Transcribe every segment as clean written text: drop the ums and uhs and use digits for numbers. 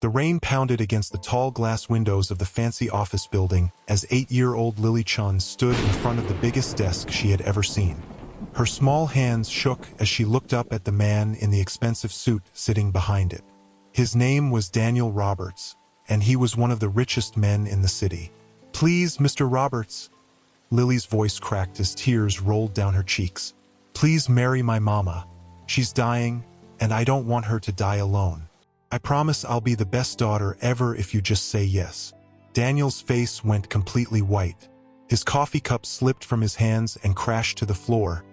The rain pounded against the tall glass windows of the fancy office building as 8-year-old Lily Chen stood in front of the biggest desk she had ever seen. Her small hands shook as she looked up at the man in the expensive suit sitting behind it. His name was Daniel Roberts, and he was one of the richest men in the city. "Please, Mr. Roberts." Lily's voice cracked as tears rolled down her cheeks. "Please marry my mama. She's dying, and I don't want her to die alone. I promise I'll be the best daughter ever if you just say yes." Daniel's face went completely white. His coffee cup slipped from his hands and crashed to the floor,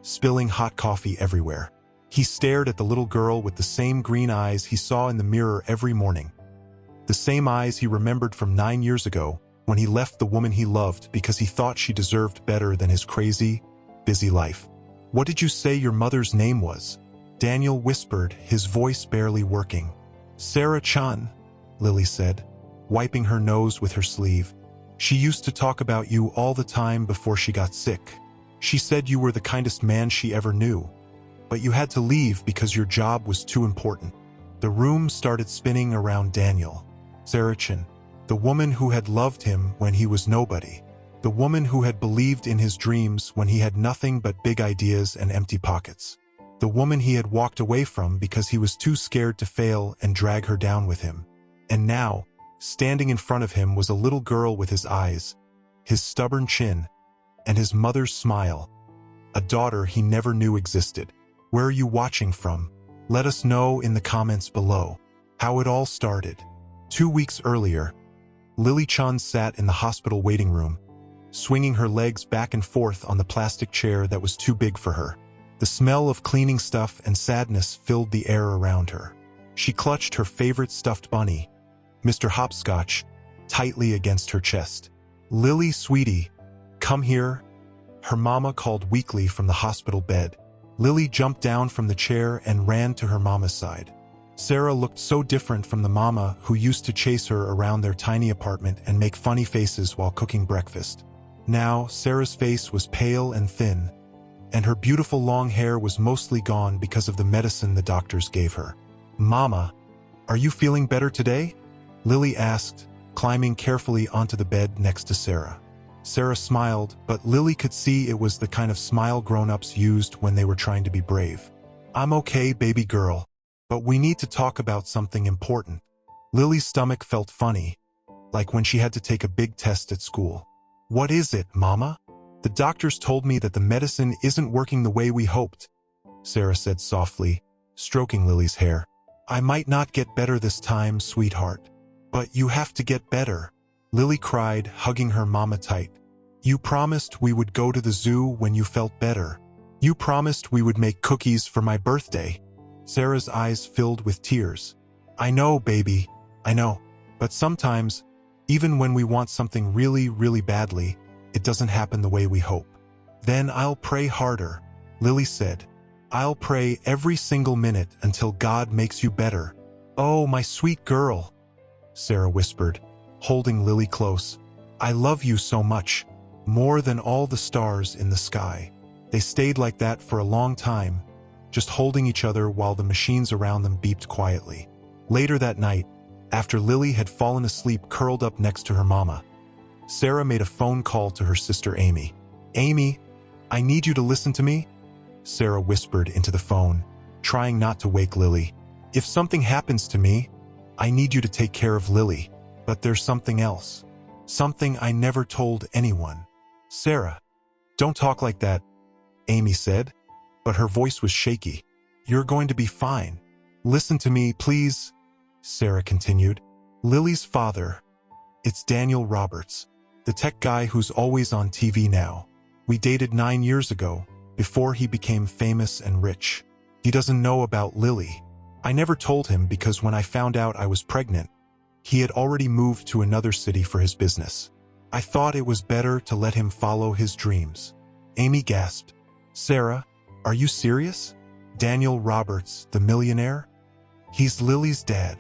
spilling hot coffee everywhere. He stared at the little girl with the same green eyes he saw in the mirror every morning. The same eyes he remembered from 9 years ago when he left the woman he loved because he thought she deserved better than his crazy, busy life. "What did you say your mother's name was?" Daniel whispered, his voice barely working. "Sarah Chen," Lily said, wiping her nose with her sleeve. "She used to talk about you all the time before she got sick. She said you were the kindest man she ever knew. But you had to leave because your job was too important." The room started spinning around Daniel. Sarah Chen, the woman who had loved him when he was nobody. The woman who had believed in his dreams when he had nothing but big ideas and empty pockets. The woman he had walked away from because he was too scared to fail and drag her down with him. And now, standing in front of him was a little girl with his eyes, his stubborn chin, and his mother's smile. A daughter he never knew existed. Where are you watching from? Let us know in the comments below. How it all started. 2 weeks earlier, Lily Chen sat in the hospital waiting room, swinging her legs back and forth on the plastic chair that was too big for her. The smell of cleaning stuff and sadness filled the air around her. She clutched her favorite stuffed bunny, Mr. Hopscotch, tightly against her chest. "Lily, sweetie, come here," her mama called weakly from the hospital bed. Lily jumped down from the chair and ran to her mama's side. Sarah looked so different from the mama who used to chase her around their tiny apartment and make funny faces while cooking breakfast. Now, Sarah's face was pale and thin, and her beautiful long hair was mostly gone because of the medicine the doctors gave her. "Mama, are you feeling better today?" Lily asked, climbing carefully onto the bed next to Sarah. Sarah smiled, but Lily could see it was the kind of smile grown-ups used when they were trying to be brave. "I'm okay, baby girl, but we need to talk about something important." Lily's stomach felt funny, like when she had to take a big test at school. "What is it, Mama?" "The doctors told me that the medicine isn't working the way we hoped," Sarah said softly, stroking Lily's hair. "I might not get better this time, sweetheart." "But you have to get better," Lily cried, hugging her mama tight. "You promised we would go to the zoo when you felt better. You promised we would make cookies for my birthday." Sarah's eyes filled with tears. "I know, baby, I know. But sometimes, even when we want something really, really badly, it doesn't happen the way we hope." "Then I'll pray harder," Lily said. "I'll pray every single minute until God makes you better." "Oh, my sweet girl," Sarah whispered, holding Lily close. "I love you so much, more than all the stars in the sky." They stayed like that for a long time, just holding each other while the machines around them beeped quietly. Later that night, after Lily had fallen asleep curled up next to her mama, Sarah made a phone call to her sister Amy. "Amy, I need you to listen to me," Sarah whispered into the phone, trying not to wake Lily. "If something happens to me, I need you to take care of Lily. But there's something else. Something I never told anyone." "Sarah, don't talk like that," Amy said, but her voice was shaky. "You're going to be fine. Listen to me, please," Sarah continued. "Lily's father, it's Daniel Roberts, the tech guy who's always on TV now. We dated 9 years ago, before he became famous and rich. He doesn't know about Lily. I never told him because when I found out I was pregnant, he had already moved to another city for his business. I thought it was better to let him follow his dreams." Amy gasped. "Sarah, are you serious? Daniel Roberts, the millionaire? He's Lily's dad."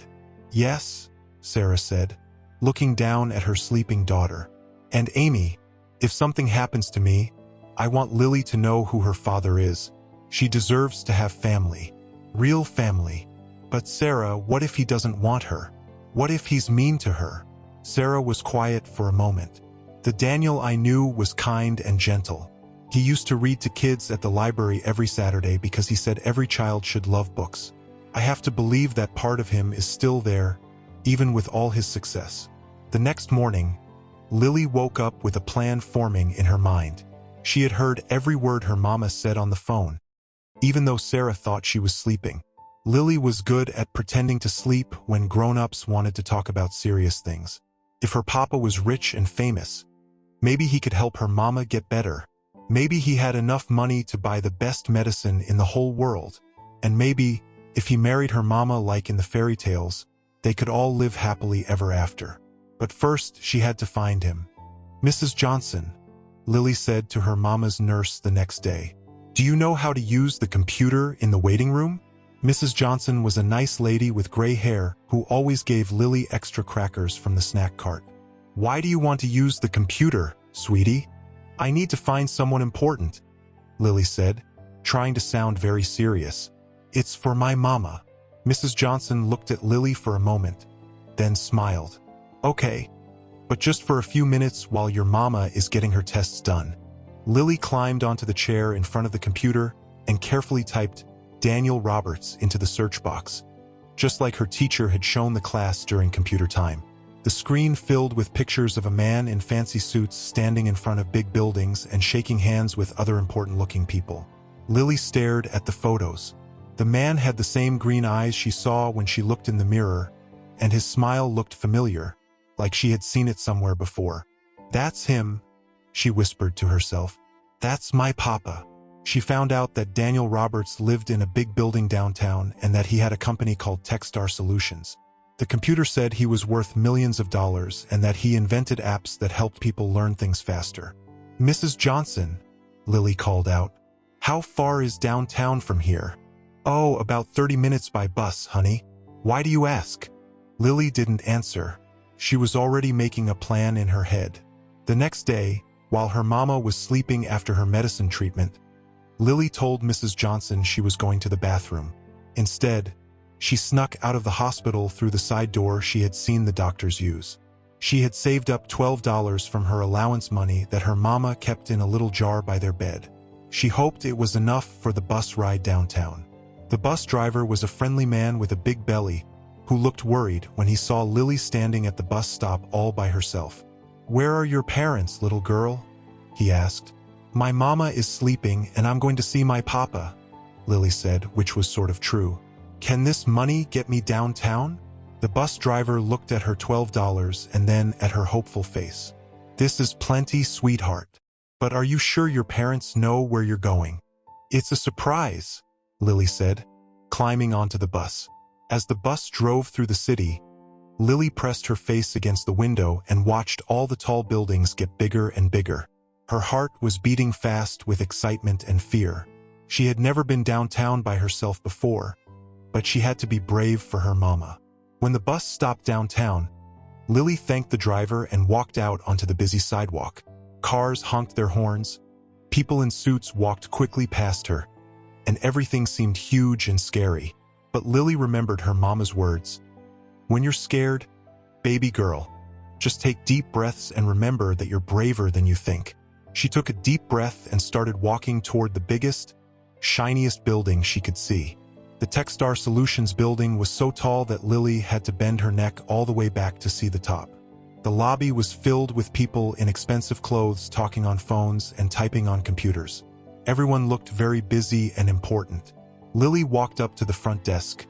"Yes," Sarah said, looking down at her sleeping daughter. "And Amy, if something happens to me, I want Lily to know who her father is. She deserves to have family. Real family." "But Sarah, what if he doesn't want her?" What if he's mean to her? Sarah was quiet for a moment. The Daniel I knew was kind and gentle. He used to read to kids at the library every Saturday because he said every child should love books. I have to believe that part of him is still there, even with all his success. The next morning, Lily woke up with a plan forming in her mind. She had heard every word her mama said on the phone, even though Sarah thought she was sleeping. Lily was good at pretending to sleep when grown-ups wanted to talk about serious things. If her papa was rich and famous, maybe he could help her mama get better. Maybe he had enough money to buy the best medicine in the whole world. And maybe, if he married her mama like in the fairy tales, they could all live happily ever after. But first, she had to find him. "Mrs. Johnson," Lily said to her mama's nurse the next day, "do you know how to use the computer in the waiting room?" Mrs. Johnson was a nice lady with gray hair who always gave Lily extra crackers from the snack cart. "Why do you want to use the computer, sweetie?" "I need to find someone important," Lily said, trying to sound very serious. "It's for my mama." Mrs. Johnson looked at Lily for a moment, then smiled. "Okay, but just for a few minutes while your mama is getting her tests done." Lily climbed onto the chair in front of the computer and carefully typed Daniel Roberts into the search box, just like her teacher had shown the class during computer time. The screen filled with pictures of a man in fancy suits standing in front of big buildings and shaking hands with other important-looking people. Lily stared at the photos. The man had the same green eyes she saw when she looked in the mirror, and his smile looked familiar, like she had seen it somewhere before. "That's him," she whispered to herself. "That's my papa." She found out that Daniel Roberts lived in a big building downtown and that he had a company called Techstar Solutions. The computer said he was worth millions of dollars and that he invented apps that helped people learn things faster. "Mrs. Johnson," Lily called out, "how far is downtown from here?" "Oh, about 30 minutes by bus, honey. Why do you ask?" Lily didn't answer. She was already making a plan in her head. The next day, while her mama was sleeping after her medicine treatment, Lily told Mrs. Johnson she was going to the bathroom. Instead, she snuck out of the hospital through the side door she had seen the doctors use. She had saved up $12 from her allowance money that her mama kept in a little jar by their bed. She hoped it was enough for the bus ride downtown. The bus driver was a friendly man with a big belly who looked worried when he saw Lily standing at the bus stop all by herself. "Where are your parents, little girl?" he asked. "My mama is sleeping and I'm going to see my papa," Lily said, which was sort of true. "Can this money get me downtown?" The bus driver looked at her $12 and then at her hopeful face. "This is plenty, sweetheart. But are you sure your parents know where you're going?" "It's a surprise," Lily said, climbing onto the bus. As the bus drove through the city, Lily pressed her face against the window and watched all the tall buildings get bigger and bigger. Her heart was beating fast with excitement and fear. She had never been downtown by herself before, but she had to be brave for her mama. When the bus stopped downtown, Lily thanked the driver and walked out onto the busy sidewalk. Cars honked their horns, people in suits walked quickly past her, and everything seemed huge and scary. But Lily remembered her mama's words. "When you're scared, baby girl, just take deep breaths and remember that you're braver than you think." She took a deep breath and started walking toward the biggest, shiniest building she could see. The Techstar Solutions building was so tall that Lily had to bend her neck all the way back to see the top. The lobby was filled with people in expensive clothes talking on phones and typing on computers. Everyone looked very busy and important. Lily walked up to the front desk,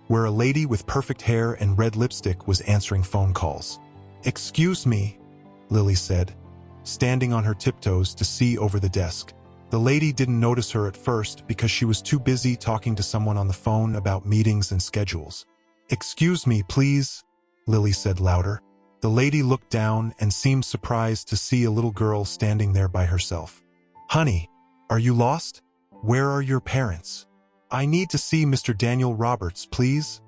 where a lady with perfect hair and red lipstick was answering phone calls. "Excuse me," Lily said, standing on her tiptoes to see over the desk. The lady didn't notice her at first because she was too busy talking to someone on the phone about meetings and schedules. "Excuse me, please," Lily said louder. The lady looked down and seemed surprised to see a little girl standing there by herself. "Honey, are you lost? Where are your parents?" "I need to see Mr. Daniel Roberts, please,"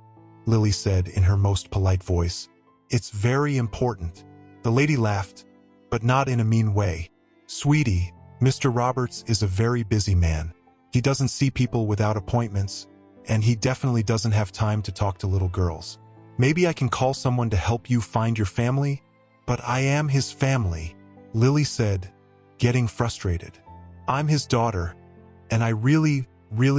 Lily said in her most polite voice. "It's very important." The lady laughed, but not in a mean way. "Sweetie, Mr. Roberts is a very busy man. He doesn't see people without appointments, and he definitely doesn't have time to talk to little girls. Maybe I can call someone to help you find your family? But I am his family, Lily said, getting frustrated. I'm his daughter, and I really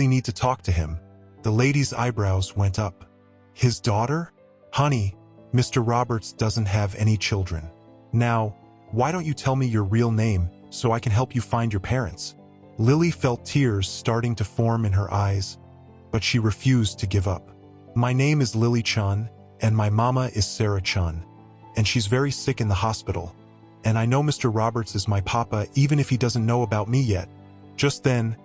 need to talk to him. The lady's eyebrows went up. His daughter? Honey, Mr. Roberts doesn't have any children. Now, why don't you tell me your real name so I can help you find your parents? Lily felt tears starting to form in her eyes, but she refused to give up. My name is Lily Chen, and my mama is Sarah Chen, and she's very sick in the hospital. And I know Mr. Roberts is my papa even if he doesn't know about me yet. Just then,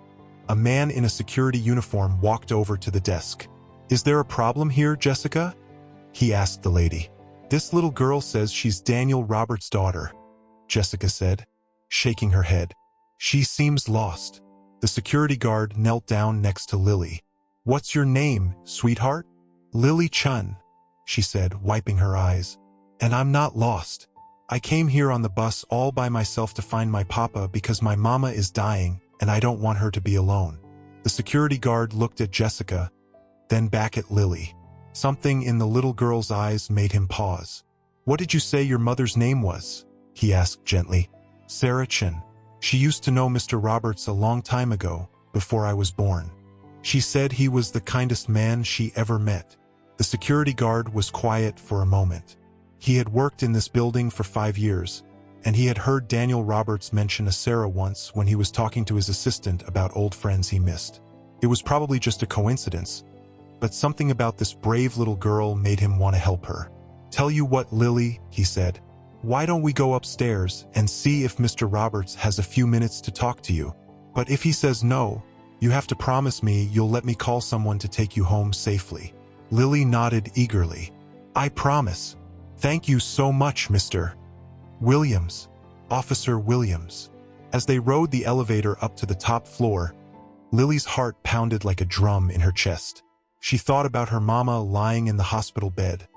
a man in a security uniform walked over to the desk. Is there a problem here, Jessica? He asked the lady. This little girl says she's Daniel Roberts' daughter, Jessica said, shaking her head. She seems lost. The security guard knelt down next to Lily. What's your name, sweetheart? Lily Chen, she said, wiping her eyes. And I'm not lost. I came here on the bus all by myself to find my papa because my mama is dying and I don't want her to be alone. The security guard looked at Jessica, then back at Lily. Something in the little girl's eyes made him pause. What did you say your mother's name was? He asked gently. Sarah Chen. She used to know Mr. Roberts a long time ago, before I was born. She said he was the kindest man she ever met. The security guard was quiet for a moment. He had worked in this building for 5 years, and he had heard Daniel Roberts mention a Sarah once when he was talking to his assistant about old friends he missed. It was probably just a coincidence, but something about this brave little girl made him want to help her. Tell you what, Lily, he said. Why don't we go upstairs and see if Mr. Roberts has a few minutes to talk to you? But if he says no, you have to promise me you'll let me call someone to take you home safely. Lily nodded eagerly. I promise. Thank you so much, Mr. Williams. Officer Williams. As they rode the elevator up to the top floor, Lily's heart pounded like a drum in her chest. She thought about her mama lying in the hospital bed,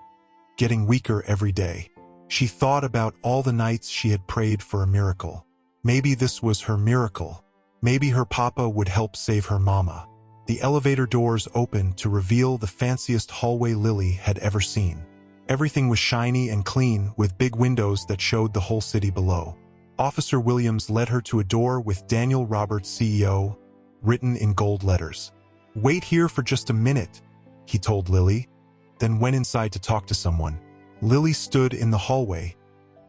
getting weaker every day. She thought about all the nights she had prayed for a miracle. Maybe this was her miracle. Maybe her papa would help save her mama. The elevator doors opened to reveal the fanciest hallway Lily had ever seen. Everything was shiny and clean, with big windows that showed the whole city below. Officer Williams led her to a door with Daniel Roberts, CEO, written in gold letters. Wait here for just a minute, he told Lily, then went inside to talk to someone. Lily stood in the hallway,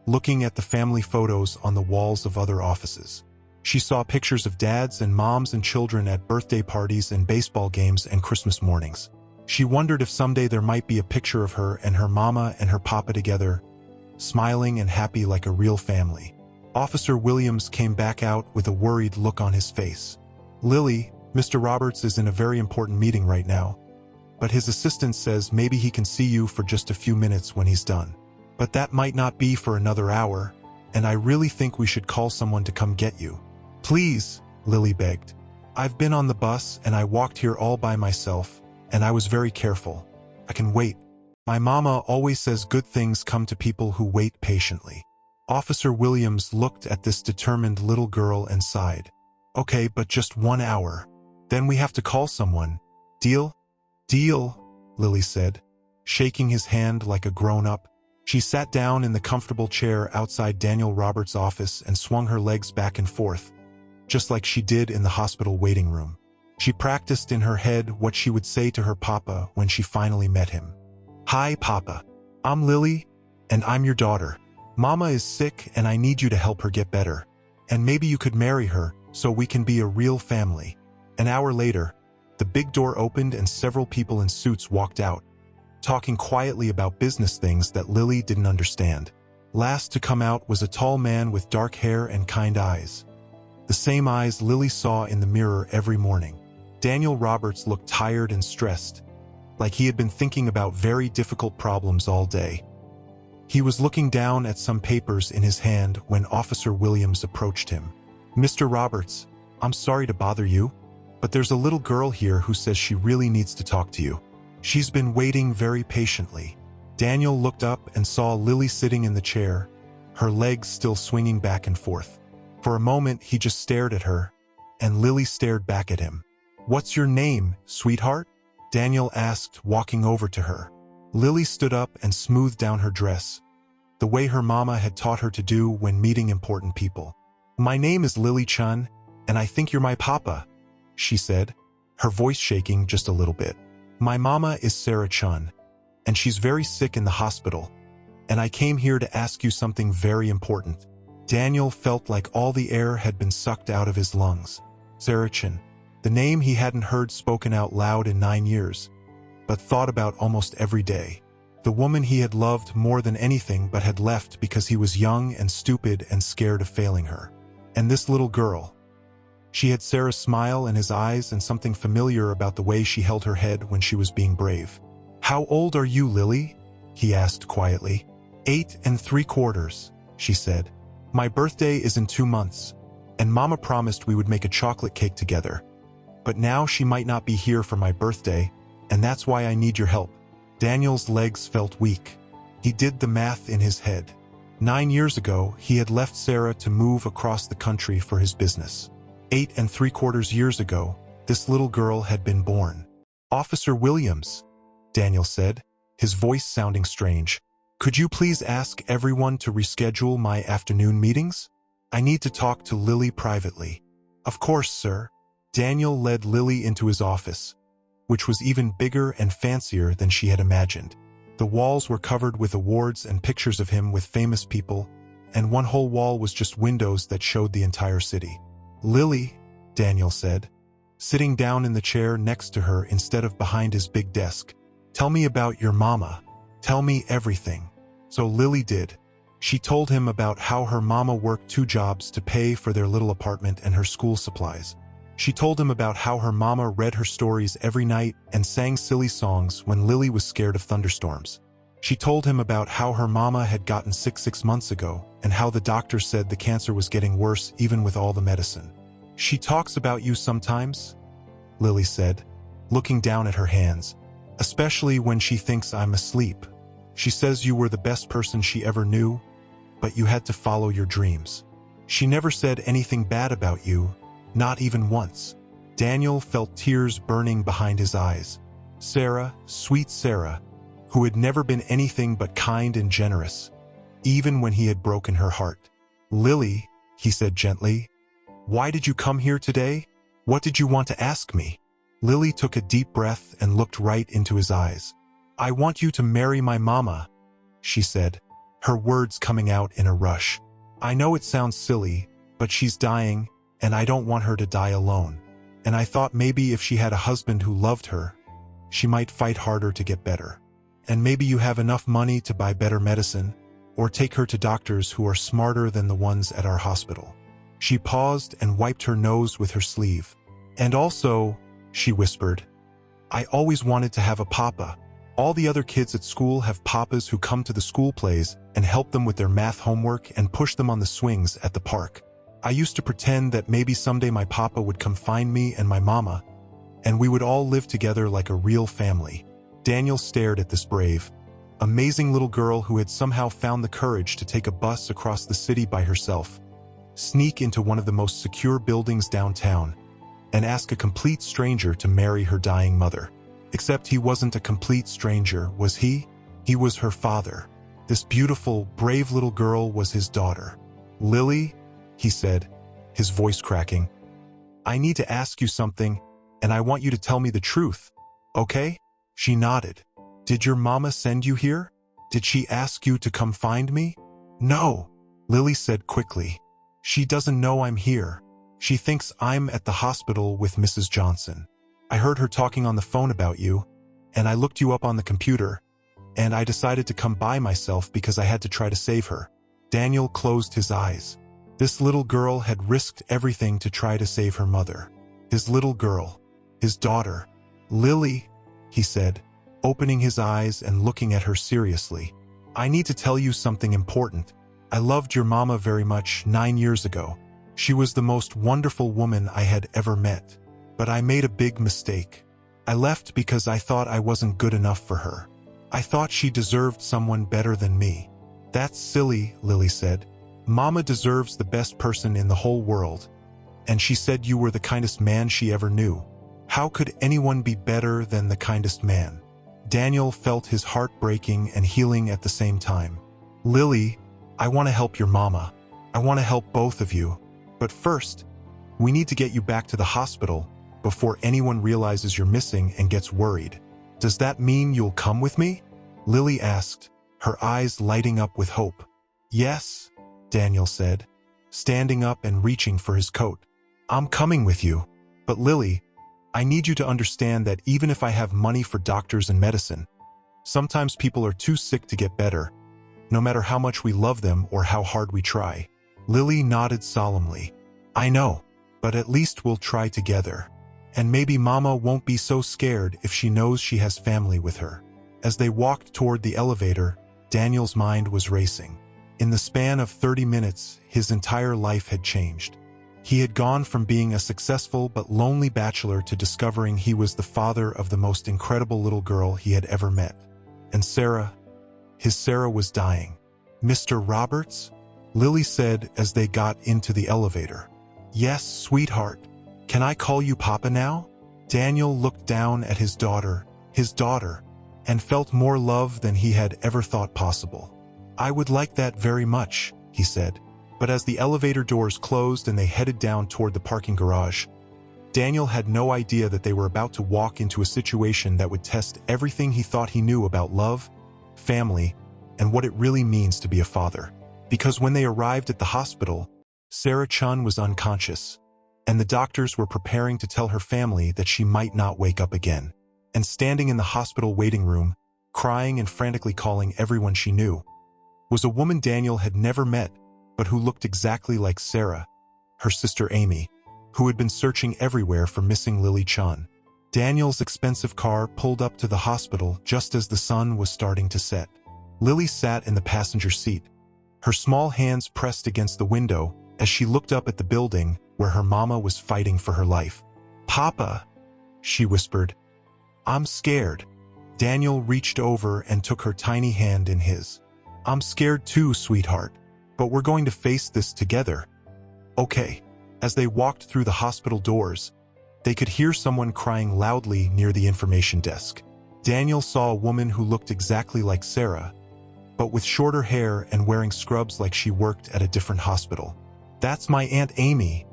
looking at the family photos on the walls of other offices. She saw pictures of dads and moms and children at birthday parties and baseball games and Christmas mornings. She wondered if someday there might be a picture of her and her mama and her papa together, smiling and happy like a real family. Officer Williams came back out with a worried look on his face. Lily, Mr. Roberts is in a very important meeting right now, but his assistant says maybe he can see you for just a few minutes when he's done. But that might not be for another hour, and I really think we should call someone to come get you. Please, Lily begged. I've been on the bus and I walked here all by myself, and I was very careful. I can wait. My mama always says good things come to people who wait patiently. Officer Williams looked at this determined little girl and sighed. Okay, but just 1 hour. Then we have to call someone. Deal? Deal, Lily said, shaking his hand like a grown-up. She sat down in the comfortable chair outside Daniel Roberts' office and swung her legs back and forth, just like she did in the hospital waiting room. She practiced in her head what she would say to her papa when she finally met him. Hi, Papa. I'm Lily, and I'm your daughter. Mama is sick and I need you to help her get better. And maybe you could marry her so we can be a real family. An hour later, the big door opened and several people in suits walked out, talking quietly about business things that Lily didn't understand. Last to come out was a tall man with dark hair and kind eyes. The same eyes Lily saw in the mirror every morning. Daniel Roberts looked tired and stressed, like he had been thinking about very difficult problems all day. He was looking down at some papers in his hand when Officer Williams approached him. Mr. Roberts, I'm sorry to bother you, but there's a little girl here who says she really needs to talk to you. She's been waiting very patiently. Daniel looked up and saw Lily sitting in the chair, her legs still swinging back and forth. For a moment, he just stared at her, and Lily stared back at him. What's your name, sweetheart? Daniel asked, walking over to her. Lily stood up and smoothed down her dress, the way her mama had taught her to do when meeting important people. "My name is Lily Chen, and I think you're my papa," she said, her voice shaking just a little bit. "My mama is Sarah Chen, and she's very sick in the hospital, and I came here to ask you something very important." Daniel felt like all the air had been sucked out of his lungs. Sarah Chen, the name he hadn't heard spoken out loud in 9 years, but thought about almost every day. The woman he had loved more than anything but had left because he was young and stupid and scared of failing her. And this little girl. She had Sarah's smile in his eyes and something familiar about the way she held her head when she was being brave. "How old are you, Lily?" he asked quietly. 8 3/4, she said. "My birthday is in 2 months, and Mama promised we would make a chocolate cake together. But now she might not be here for my birthday, and that's why I need your help." Daniel's legs felt weak. He did the math in his head. 9 years ago, he had left Sarah to move across the country for his business. 8 3/4 years ago, this little girl had been born. "Officer Williams," Daniel said, his voice sounding strange. "Could you please ask everyone to reschedule my afternoon meetings? I need to talk to Lily privately." "Of course, sir." Daniel led Lily into his office, which was even bigger and fancier than she had imagined. The walls were covered with awards and pictures of him with famous people, and one whole wall was just windows that showed the entire city. "Lily," Daniel said, sitting down in the chair next to her instead of behind his big desk, "tell me about your mama. Tell me everything." So Lily did. She told him about how her mama worked 2 jobs to pay for their little apartment and her school supplies. She told him about how her mama read her stories every night and sang silly songs when Lily was scared of thunderstorms. She told him about how her mama had gotten sick 6 months ago and how the doctor said the cancer was getting worse even with all the medicine. "She talks about you sometimes," Lily said, looking down at her hands, "especially when she thinks I'm asleep. She says you were the best person she ever knew, but you had to follow your dreams. She never said anything bad about you, not even once." Daniel felt tears burning behind his eyes. Sarah, sweet Sarah, who had never been anything but kind and generous, even when he had broken her heart. "Lily," he said gently, "why did you come here today? What did you want to ask me?" Lily took a deep breath and looked right into his eyes. "I want you to marry my mama," she said, her words coming out in a rush. "I know it sounds silly, but she's dying, and I don't want her to die alone. And I thought maybe if she had a husband who loved her, she might fight harder to get better. And maybe you have enough money to buy better medicine, or take her to doctors who are smarter than the ones at our hospital." She paused and wiped her nose with her sleeve. "And also," she whispered, "I always wanted to have a papa. All the other kids at school have papas who come to the school plays and help them with their math homework and push them on the swings at the park. I used to pretend that maybe someday my papa would come find me and my mama, and we would all live together like a real family." Daniel stared at this brave, amazing little girl who had somehow found the courage to take a bus across the city by herself, sneak into one of the most secure buildings downtown, and ask a complete stranger to marry her dying mother. Except he wasn't a complete stranger, was he? He was her father. This beautiful, brave little girl was his daughter. "Lily," he said, his voice cracking, "I need to ask you something, and I want you to tell me the truth, okay?" She nodded. "Did your mama send you here? Did she ask you to come find me?" "No," Lily said quickly. "She doesn't know I'm here. She thinks I'm at the hospital with Mrs. Johnson. I heard her talking on the phone about you, and I looked you up on the computer, and I decided to come by myself because I had to try to save her." Daniel closed his eyes. This little girl had risked everything to try to save her mother. His little girl. His daughter. "Lily," he said, opening his eyes and looking at her seriously, "I need to tell you something important. I loved your mama very much 9 years ago. She was the most wonderful woman I had ever met. But I made a big mistake. I left because I thought I wasn't good enough for her. I thought she deserved someone better than me." "That's silly," Lily said. "Mama deserves the best person in the whole world. And she said you were the kindest man she ever knew. How could anyone be better than the kindest man?" Daniel felt his heart breaking and healing at the same time. Lily, I want to help your mama. I want to help both of you. But first, we need to get you back to the hospital before anyone realizes you're missing and gets worried. Does that mean you'll come with me? Lily asked, her eyes lighting up with hope. Yes, Daniel said, standing up and reaching for his coat. I'm coming with you. But Lily, I need you to understand that even if I have money for doctors and medicine, sometimes people are too sick to get better, no matter how much we love them or how hard we try. Lily nodded solemnly. I know, but at least we'll try together. And maybe Mama won't be so scared if she knows she has family with her. As they walked toward the elevator, Daniel's mind was racing. In the span of 30 minutes, his entire life had changed. He had gone from being a successful but lonely bachelor to discovering he was the father of the most incredible little girl he had ever met. And his Sarah was dying. Mr. Roberts? Lily said as they got into the elevator. Yes, sweetheart. Can I call you Papa now? Daniel looked down at his daughter, and felt more love than he had ever thought possible. I would like that very much, he said. But as the elevator doors closed and they headed down toward the parking garage, Daniel had no idea that they were about to walk into a situation that would test everything he thought he knew about love, family, and what it really means to be a father. Because when they arrived at the hospital, Sarah Chun was unconscious, and the doctors were preparing to tell her family that she might not wake up again. And standing in the hospital waiting room, crying and frantically calling everyone she knew, was a woman Daniel had never met, but who looked exactly like Sarah, her sister Amy, who had been searching everywhere for missing Lily Chen. Daniel's expensive car pulled up to the hospital just as the sun was starting to set. Lily sat in the passenger seat, her small hands pressed against the window as she looked up at the building where her mama was fighting for her life. Papa, she whispered. I'm scared. Daniel reached over and took her tiny hand in his. I'm scared too, sweetheart. But we're going to face this together. Okay. As they walked through the hospital doors, they could hear someone crying loudly near the information desk. Daniel saw a woman who looked exactly like Sarah, but with shorter hair and wearing scrubs like she worked at a different hospital. That's my Aunt Amy,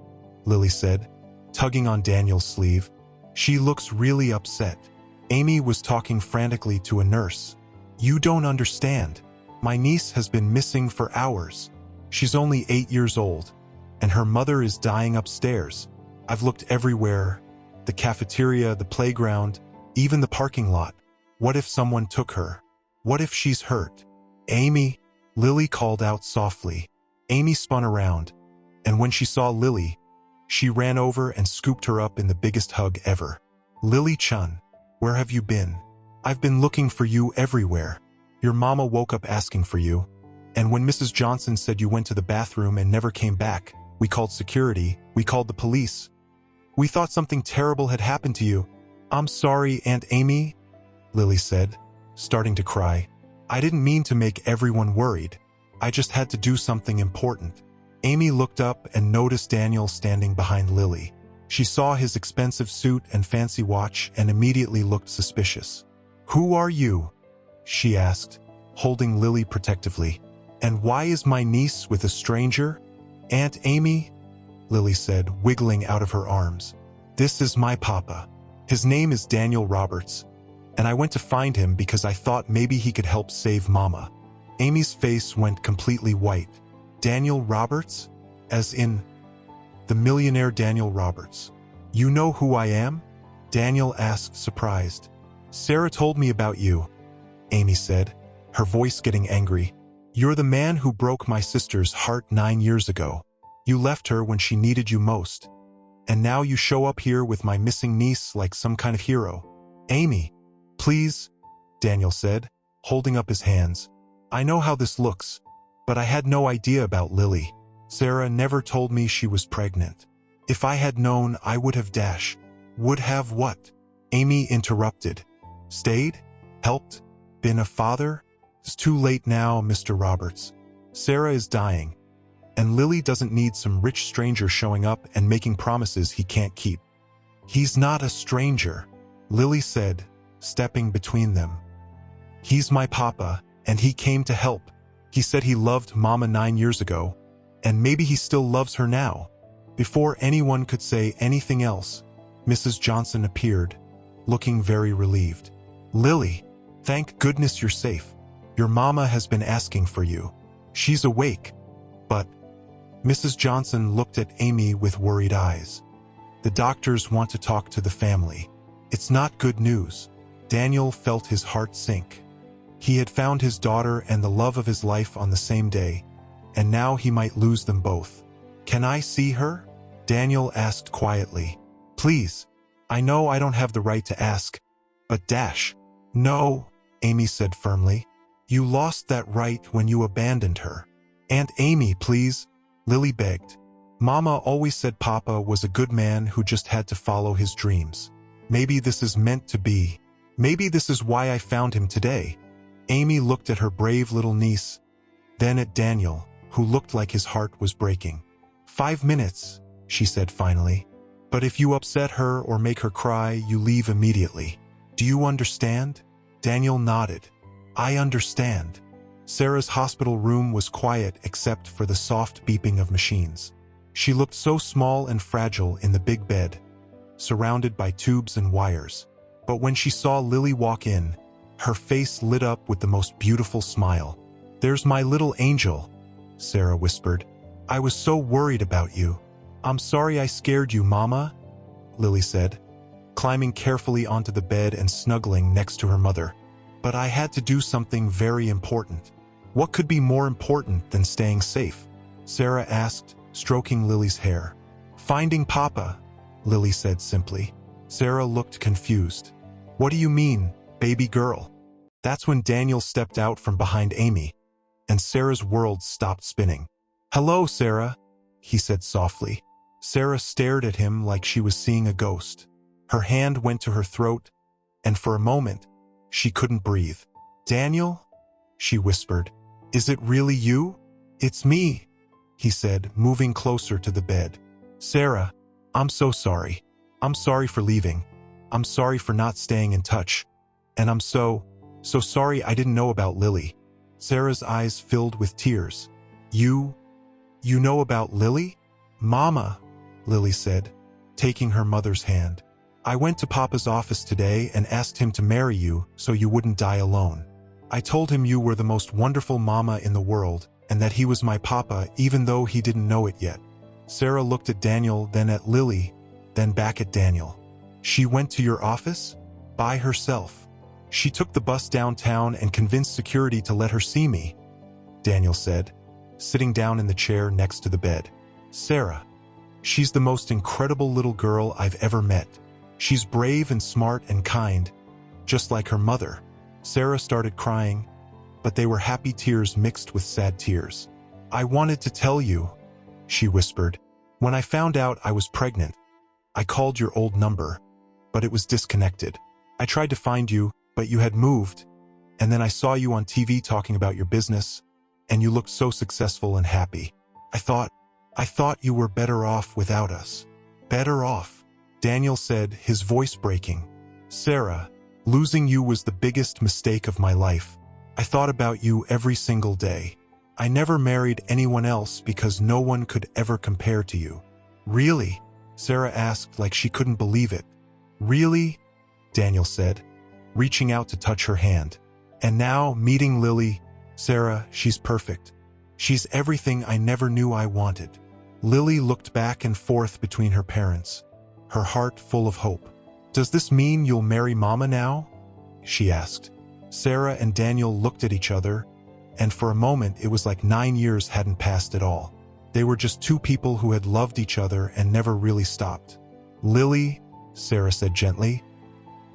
Lily said, tugging on Daniel's sleeve. She looks really upset. Amy was talking frantically to a nurse. You don't understand. My niece has been missing for hours. She's only 8 years old, and her mother is dying upstairs. I've looked everywhere, the cafeteria, the playground, even the parking lot. What if someone took her? What if she's hurt? Amy, Lily called out softly. Amy spun around, and when she saw Lily, she ran over and scooped her up in the biggest hug ever. Lily Chen, where have you been? I've been looking for you everywhere. Your mama woke up asking for you. And when Mrs. Johnson said you went to the bathroom and never came back, we called security, we called the police. We thought something terrible had happened to you. I'm sorry, Aunt Amy, Lily said, starting to cry. I didn't mean to make everyone worried. I just had to do something important. Amy looked up and noticed Daniel standing behind Lily. She saw his expensive suit and fancy watch and immediately looked suspicious. Who are you? She asked, holding Lily protectively. And why is my niece with a stranger? Aunt Amy, Lily said, wiggling out of her arms. This is my papa. His name is Daniel Roberts, and I went to find him because I thought maybe he could help save Mama. Amy's face went completely white. Daniel Roberts? As in, the millionaire Daniel Roberts. You know who I am? Daniel asked, surprised. Sarah told me about you, Amy said, her voice getting angry. You're the man who broke my sister's heart 9 years ago. You left her when she needed you most. And now you show up here with my missing niece like some kind of hero. Amy, please, Daniel said, holding up his hands. I know how this looks, but I had no idea about Lily. Sarah never told me she was pregnant. If I had known, I would have Would have what? Amy interrupted. Stayed? Helped? Been a father? It's too late now, Mr. Roberts. Sarah is dying, and Lily doesn't need some rich stranger showing up and making promises he can't keep. He's not a stranger, Lily said, stepping between them. He's my papa, and he came to help. He said he loved Mama 9 years ago, and maybe he still loves her now." Before anyone could say anything else, Mrs. Johnson appeared, looking very relieved. "Lily, thank goodness you're safe. Your mama has been asking for you. She's awake." But Mrs. Johnson looked at Amy with worried eyes. "The doctors want to talk to the family. It's not good news." Daniel felt his heart sink. He had found his daughter and the love of his life on the same day, and now he might lose them both. "Can I see her?" Daniel asked quietly. "Please. I know I don't have the right to ask, but dash." "No," Amy said firmly. "You lost that right when you abandoned her." "Aunt Amy, please," Lily begged. "Mama always said Papa was a good man who just had to follow his dreams. Maybe this is meant to be. Maybe this is why I found him today." Amy looked at her brave little niece, then at Daniel, who looked like his heart was breaking. "5 minutes," she said finally. "But if you upset her or make her cry, you leave immediately. Do you understand?" Daniel nodded. "I understand." Sarah's hospital room was quiet except for the soft beeping of machines. She looked so small and fragile in the big bed, surrounded by tubes and wires. But when she saw Lily walk in, her face lit up with the most beautiful smile. "There's my little angel," Sarah whispered. "I was so worried about you." "I'm sorry I scared you, Mama," Lily said, climbing carefully onto the bed and snuggling next to her mother. "But I had to do something very important." "What could be more important than staying safe?" Sarah asked, stroking Lily's hair. "Finding Papa," Lily said simply. Sarah looked confused. "What do you mean, baby girl?" That's when Daniel stepped out from behind Amy, and Sarah's world stopped spinning. "Hello, Sarah," he said softly. Sarah stared at him like she was seeing a ghost. Her hand went to her throat, and for a moment, she couldn't breathe. "Daniel?" she whispered. "Is it really you?" "It's me," he said, moving closer to the bed. "Sarah, I'm so sorry. I'm sorry for leaving. I'm sorry for not staying in touch. And I'm so sorry I didn't know about Lily." Sarah's eyes filled with tears. You know about Lily?" "Mama," Lily said, taking her mother's hand. "I went to Papa's office today and asked him to marry you so you wouldn't die alone. I told him you were the most wonderful mama in the world and that he was my papa even though he didn't know it yet." Sarah looked at Daniel, then at Lily, then back at Daniel. "She went to your office? By herself? She took the bus downtown and convinced security to let her see me," Daniel said, sitting down in the chair next to the bed. "Sarah, she's the most incredible little girl I've ever met. She's brave and smart and kind, just like her mother." Sarah started crying, but they were happy tears mixed with sad tears. "I wanted to tell you," she whispered. "When I found out I was pregnant, I called your old number, but it was disconnected. I tried to find you, but you had moved, and then I saw you on TV talking about your business, and you looked so successful and happy. I thought you were better off without us." "Better off," Daniel said, his voice breaking. "Sarah, losing you was the biggest mistake of my life. I thought about you every single day. I never married anyone else because no one could ever compare to you." "Really?" Sarah asked like she couldn't believe it. "Really?" Daniel said, reaching out to touch her hand. "And now, meeting Lily, Sarah, she's perfect. She's everything I never knew I wanted." Lily looked back and forth between her parents, her heart full of hope. "Does this mean you'll marry Mama now?" she asked. Sarah and Daniel looked at each other, and for a moment it was like 9 years hadn't passed at all. They were just two people who had loved each other and never really stopped. "Lily," Sarah said gently,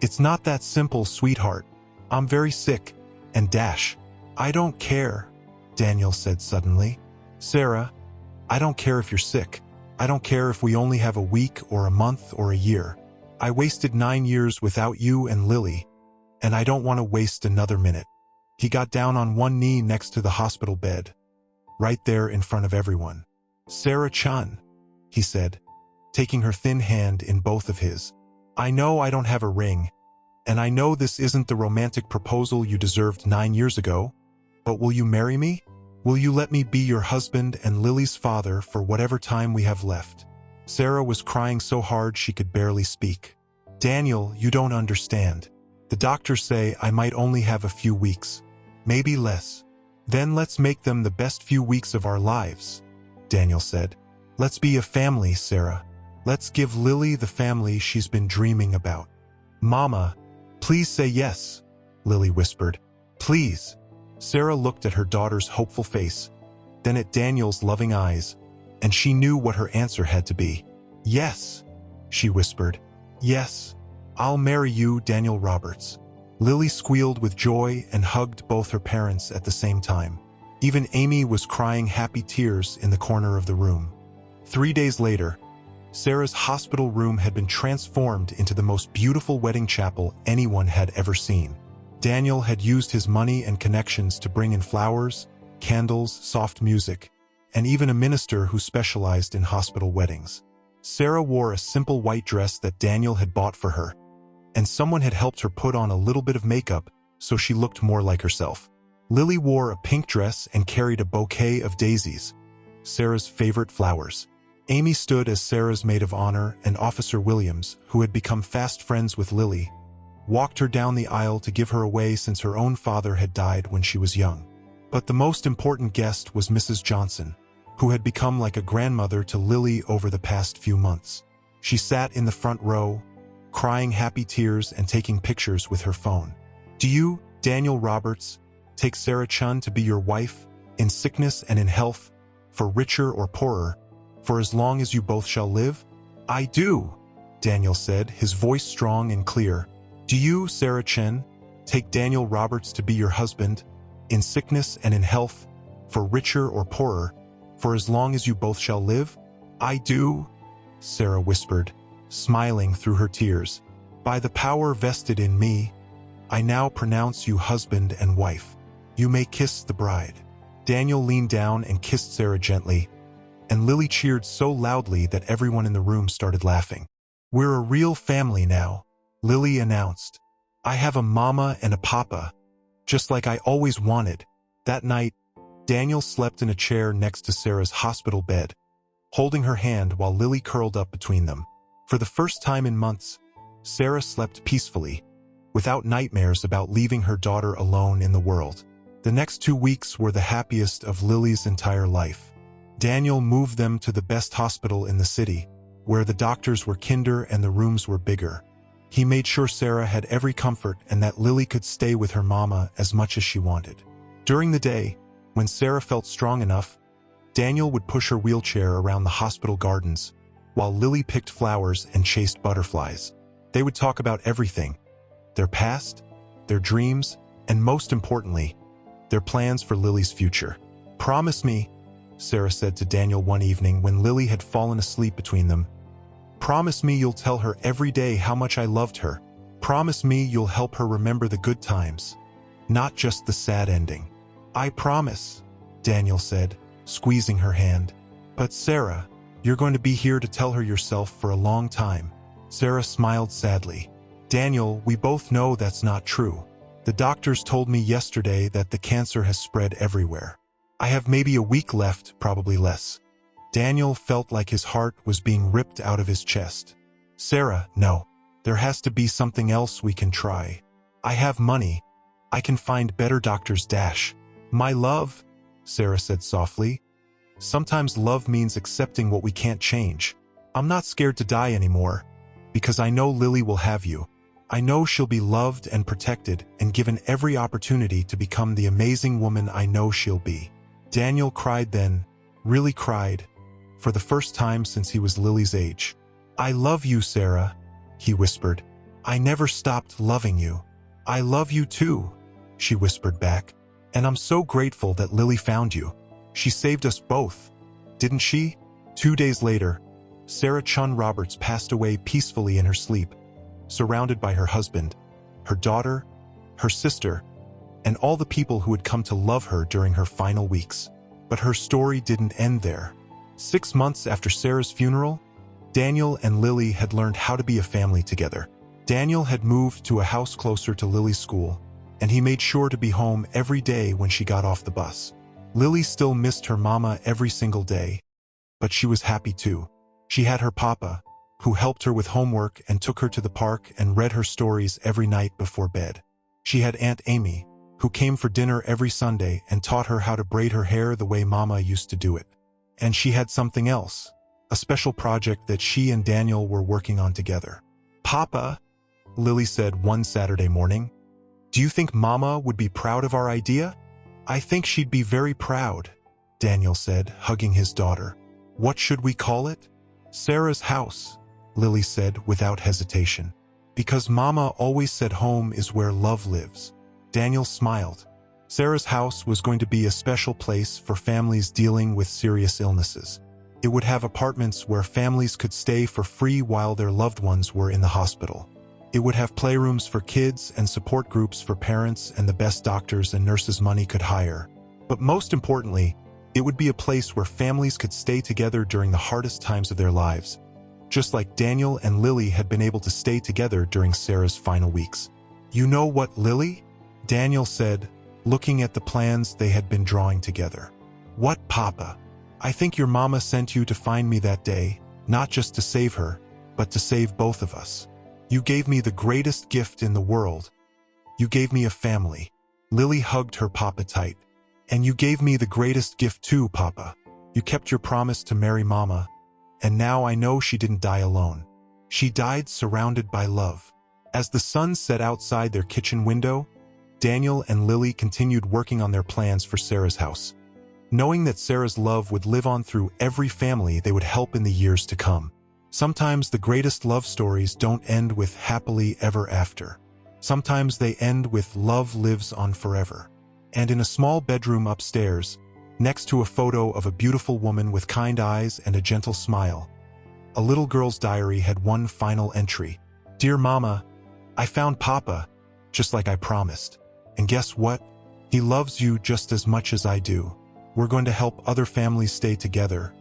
"it's not that simple, sweetheart. I'm very sick, and dash." "I don't care," Daniel said suddenly. "Sarah, I don't care if you're sick. I don't care if we only have a week or a month or a year. I wasted 9 years without you and Lily, and I don't want to waste another minute." He got down on one knee next to the hospital bed, right there in front of everyone. "Sarah Chen," he said, taking her thin hand in both of his. "I know I don't have a ring, And I know this isn't the romantic proposal you deserved 9 years ago, but will you marry me? Will you let me be your husband and Lily's father for whatever time we have left? Sarah was crying so hard she could barely speak. Daniel, you don't understand. The doctors say I might only have a few weeks, maybe less. Then let's make them the best few weeks of our lives, Daniel said. Let's be a family, Sarah. Let's give Lily the family she's been dreaming about. Mama, please say yes, Lily whispered. Please. Sarah looked at her daughter's hopeful face, then at Daniel's loving eyes, and she knew what her answer had to be. Yes, she whispered. Yes, I'll marry you, Daniel Roberts. Lily squealed with joy and hugged both her parents at the same time. Even Amy was crying happy tears in the corner of the room. 3 days later, Sarah's hospital room had been transformed into the most beautiful wedding chapel anyone had ever seen. Daniel had used his money and connections to bring in flowers, candles, soft music, and even a minister who specialized in hospital weddings. Sarah wore a simple white dress that Daniel had bought for her, and someone had helped her put on a little bit of makeup so she looked more like herself. Lily wore a pink dress and carried a bouquet of daisies, Sarah's favorite flowers. Amy stood as Sarah's maid of honor, and Officer Williams, who had become fast friends with Lily, walked her down the aisle to give her away since her own father had died when she was young. But the most important guest was Mrs. Johnson, who had become like a grandmother to Lily over the past few months. She sat in the front row, crying happy tears and taking pictures with her phone. Do you, Daniel Roberts, take Sarah Chen to be your wife, in sickness and in health, for richer or poorer, for as long as you both shall live? I do, Daniel said, his voice strong and clear. Do you, Sarah Chen, take Daniel Roberts to be your husband, in sickness and in health, for richer or poorer, for as long as you both shall live? I do, Sarah whispered, smiling through her tears. By the power vested in me, I now pronounce you husband and wife. You may kiss the bride. Daniel leaned down and kissed Sarah gently, and Lily cheered so loudly that everyone in the room started laughing. We're a real family now, Lily announced. I have a mama and a papa, just like I always wanted. That night, Daniel slept in a chair next to Sarah's hospital bed, holding her hand while Lily curled up between them. For the first time in months, Sarah slept peacefully, without nightmares about leaving her daughter alone in the world. The next 2 weeks were the happiest of Lily's entire life. Daniel moved them to the best hospital in the city, where the doctors were kinder and the rooms were bigger. He made sure Sarah had every comfort and that Lily could stay with her mama as much as she wanted. During the day, when Sarah felt strong enough, Daniel would push her wheelchair around the hospital gardens, while Lily picked flowers and chased butterflies. They would talk about everything: their past, their dreams, and most importantly, their plans for Lily's future. Promise me, Sarah said to Daniel one evening when Lily had fallen asleep between them. Promise me you'll tell her every day how much I loved her. Promise me you'll help her remember the good times, not just the sad ending. I promise, Daniel said, squeezing her hand. But Sarah, you're going to be here to tell her yourself for a long time. Sarah smiled sadly. Daniel, we both know that's not true. The doctors told me yesterday that the cancer has spread everywhere. I have maybe a week left, probably less. Daniel felt like his heart was being ripped out of his chest. Sarah, no. There has to be something else we can try. I have money. I can find better doctors. My love, Sarah said softly. Sometimes love means accepting what we can't change. I'm not scared to die anymore, because I know Lily will have you. I know she'll be loved and protected and given every opportunity to become the amazing woman I know she'll be. Daniel cried then, really cried, for the first time since he was Lily's age. I love you, Sarah, he whispered. I never stopped loving you. I love you too, she whispered back. And I'm so grateful that Lily found you. She saved us both, didn't she? 2 days later, Sarah Chen Roberts passed away peacefully in her sleep, surrounded by her husband, her daughter, her sister, and all the people who had come to love her during her final weeks. But her story didn't end there. 6 months after Sarah's funeral, Daniel and Lily had learned how to be a family together. Daniel had moved to a house closer to Lily's school, and he made sure to be home every day when she got off the bus. Lily still missed her mama every single day, but she was happy too. She had her papa, who helped her with homework and took her to the park and read her stories every night before bed. She had Aunt Amy, who came for dinner every Sunday and taught her how to braid her hair the way Mama used to do it. And she had something else, a special project that she and Daniel were working on together. "Papa," Lily said one Saturday morning, "do you think Mama would be proud of our idea?" "I think she'd be very proud," Daniel said, hugging his daughter. "What should we call it?" "Sarah's house," Lily said without hesitation. "Because Mama always said home is where love lives." Daniel smiled. Sarah's house was going to be a special place for families dealing with serious illnesses. It would have apartments where families could stay for free while their loved ones were in the hospital. It would have playrooms for kids and support groups for parents and the best doctors and nurses money could hire. But most importantly, it would be a place where families could stay together during the hardest times of their lives, just like Daniel and Lily had been able to stay together during Sarah's final weeks. "You know what, Lily?" Daniel said, looking at the plans they had been drawing together. "What, Papa?" "I think your mama sent you to find me that day, not just to save her, but to save both of us. You gave me the greatest gift in the world. You gave me a family." Lily hugged her papa tight. "And you gave me the greatest gift too, Papa. You kept your promise to marry Mama, and now I know she didn't die alone. She died surrounded by love." As the sun set outside their kitchen window, Daniel and Lily continued working on their plans for Sarah's house. Knowing that Sarah's love would live on through every family they would help in the years to come. Sometimes the greatest love stories don't end with happily ever after. Sometimes they end with love lives on forever. And in a small bedroom upstairs, next to a photo of a beautiful woman with kind eyes and a gentle smile, a little girl's diary had one final entry. "Dear Mama, I found Papa, just like I promised. And guess what? He loves you just as much as I do. We're going to help other families stay together,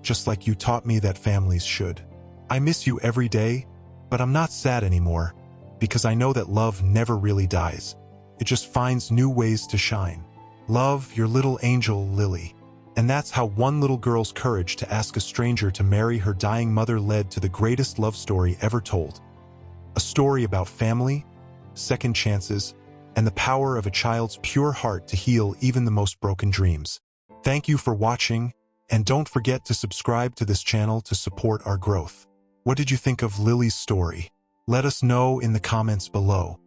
just like you taught me that families should. I miss you every day, but I'm not sad anymore, because I know that love never really dies. It just finds new ways to shine. Love, your little angel, Lily." And that's how one little girl's courage to ask a stranger to marry her dying mother led to the greatest love story ever told. A story about family, second chances, and the power of a child's pure heart to heal even the most broken dreams. Thank you for watching, and don't forget to subscribe to this channel to support our growth. What did you think of Lily's story? Let us know in the comments below.